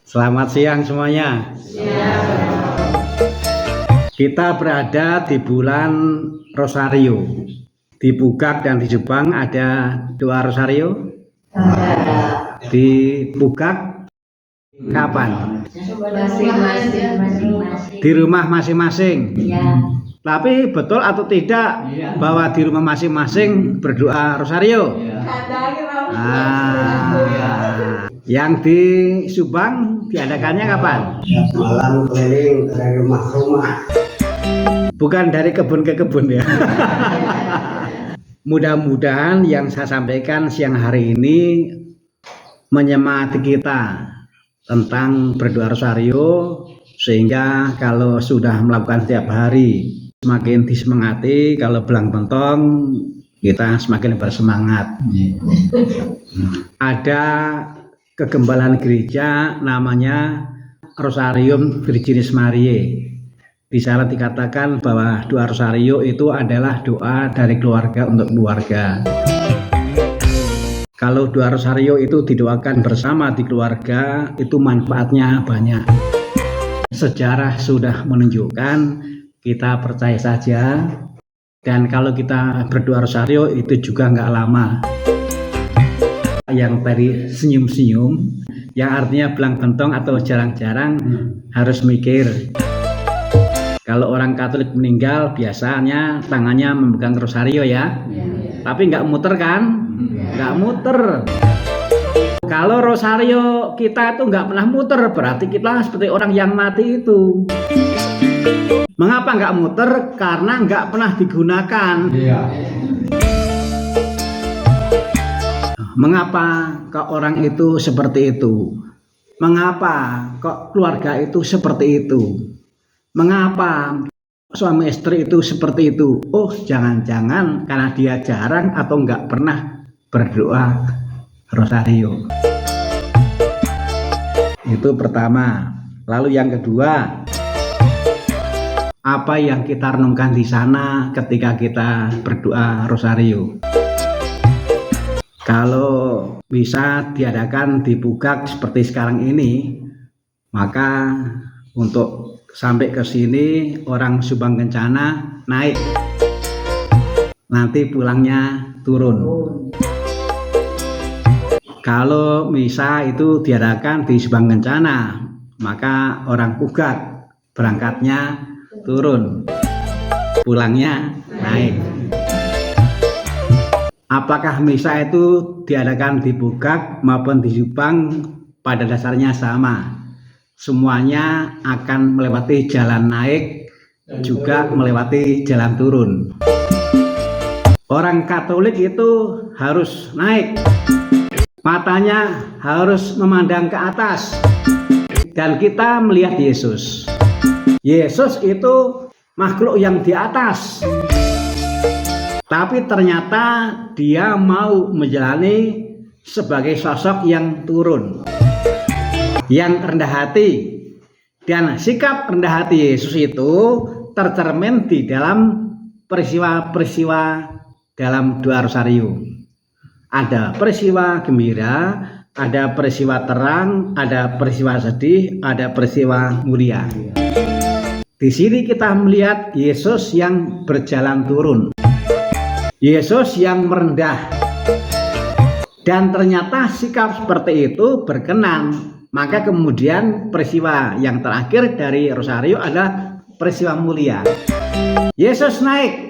Selamat siang semuanya. Kita berada di bulan Rosario. Di Bugak dan di Jombang ada doa Rosario. Di Bugak kapan? Di rumah masing-masing. Tapi betul atau tidak bahwa di rumah masing-masing berdoa Rosario? Yang di Subang diadakannya kapan? Malam keliling dari rumah ke rumah. Bukan dari kebun ke kebun ya. Mudah-mudahan yang saya sampaikan siang hari ini menyemangati kita tentang berdoa Rosario, sehingga kalau sudah melakukan setiap hari semakin disemangati, kalau belang pentong kita semakin bersemangat. Ada kegembalaan gereja namanya Rosarium Virginis Mariae. Di sana dikatakan bahwa doa Rosario itu adalah doa dari keluarga untuk keluarga. Kalau doa Rosario itu didoakan bersama di keluarga, itu manfaatnya banyak. Sejarah sudah menunjukkan, kita percaya saja. Dan kalau kita berdoa Rosario itu juga nggak lama. Yang tadi senyum-senyum, yang artinya belang bentong atau jarang-jarang harus mikir. Kalau orang Katolik meninggal biasanya tangannya memegang Rosario ya, tapi nggak muter kan? Nggak muter. Kalau Rosario kita itu nggak pernah muter, berarti kita seperti orang yang mati itu. Mengapa nggak muter? Karena nggak pernah digunakan. Mengapa kok orang itu seperti itu? Mengapa kok keluarga itu seperti itu? Mengapa suami istri itu seperti itu? Oh, jangan-jangan karena dia jarang atau nggak pernah berdoa Rosario. Itu pertama. Lalu yang kedua, apa yang kita renungkan di sana ketika kita berdoa Rosario? Kalau bisa diadakan di Bugak seperti sekarang ini, maka untuk sampai ke sini orang Subang Kencana naik, nanti pulangnya turun. Kalau misa itu diadakan di Subang Kencana, maka orang Bugak berangkatnya turun, pulangnya naik. Apakah misa itu diadakan di Bugak maupun di Jombang pada dasarnya sama? Semuanya akan melewati jalan naik, juga melewati jalan turun. Orang Katolik itu harus naik, matanya harus memandang ke atas, dan kita melihat Yesus. Yesus itu makhluk yang di atas, tapi ternyata dia mau menjalani sebagai sosok yang turun, yang rendah hati. Dan sikap rendah hati Yesus itu tercermin di dalam peristiwa-peristiwa dalam doa Rosario. Ada peristiwa gembira, ada peristiwa terang, ada peristiwa sedih, ada peristiwa mulia. Di sini kita melihat Yesus yang berjalan turun, Yesus yang merendah, dan ternyata sikap seperti itu berkenan. Maka kemudian peristiwa yang terakhir dari Rosario adalah peristiwa mulia. Yesus naik,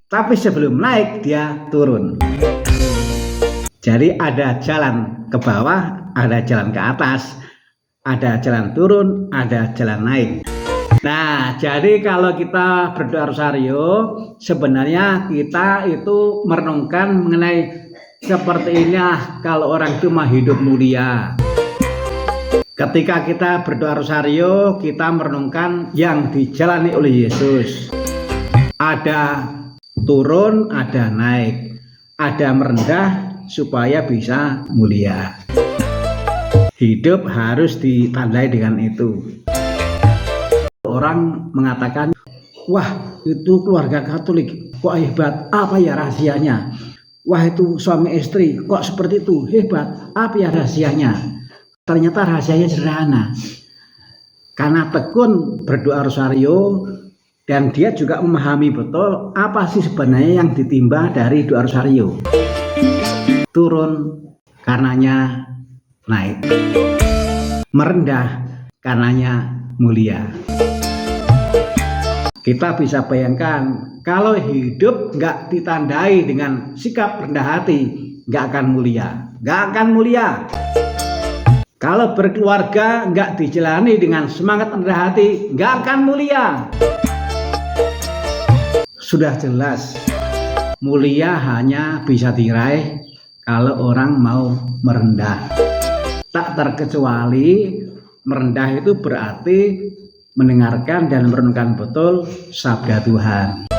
tapi sebelum naik dia turun. Jadi ada jalan ke bawah, ada jalan ke atas, ada jalan turun, ada jalan naik. Nah, jadi kalau kita berdoa Rosario, sebenarnya kita itu merenungkan mengenai seperti inilah kalau orang itu mah hidup mulia. Ketika kita berdoa Rosario, kita merenungkan yang dijalani oleh Yesus. Ada turun, ada naik, ada merendah supaya bisa mulia. Hidup harus ditandai dengan itu. Orang mengatakan, wah itu keluarga Katolik, kok hebat, apa ya rahasianya? Wah itu suami istri, kok seperti itu, hebat, apa ya rahasianya? Ternyata rahasianya sederhana. Karena tekun berdoa rosario dan dia juga memahami betul apa sih sebenarnya yang ditimba dari doa rosario. Turun karenanya naik. Merendah karenanya mulia. Kita bisa bayangkan kalau hidup nggak ditandai dengan sikap rendah hati, nggak akan mulia, nggak akan mulia. Kalau berkeluarga nggak dijalani dengan semangat rendah hati, nggak akan mulia. Sudah jelas, mulia hanya bisa diraih kalau orang mau merendah. Tak terkecuali merendah itu berarti mendengarkan dan merenungkan betul sabda Tuhan.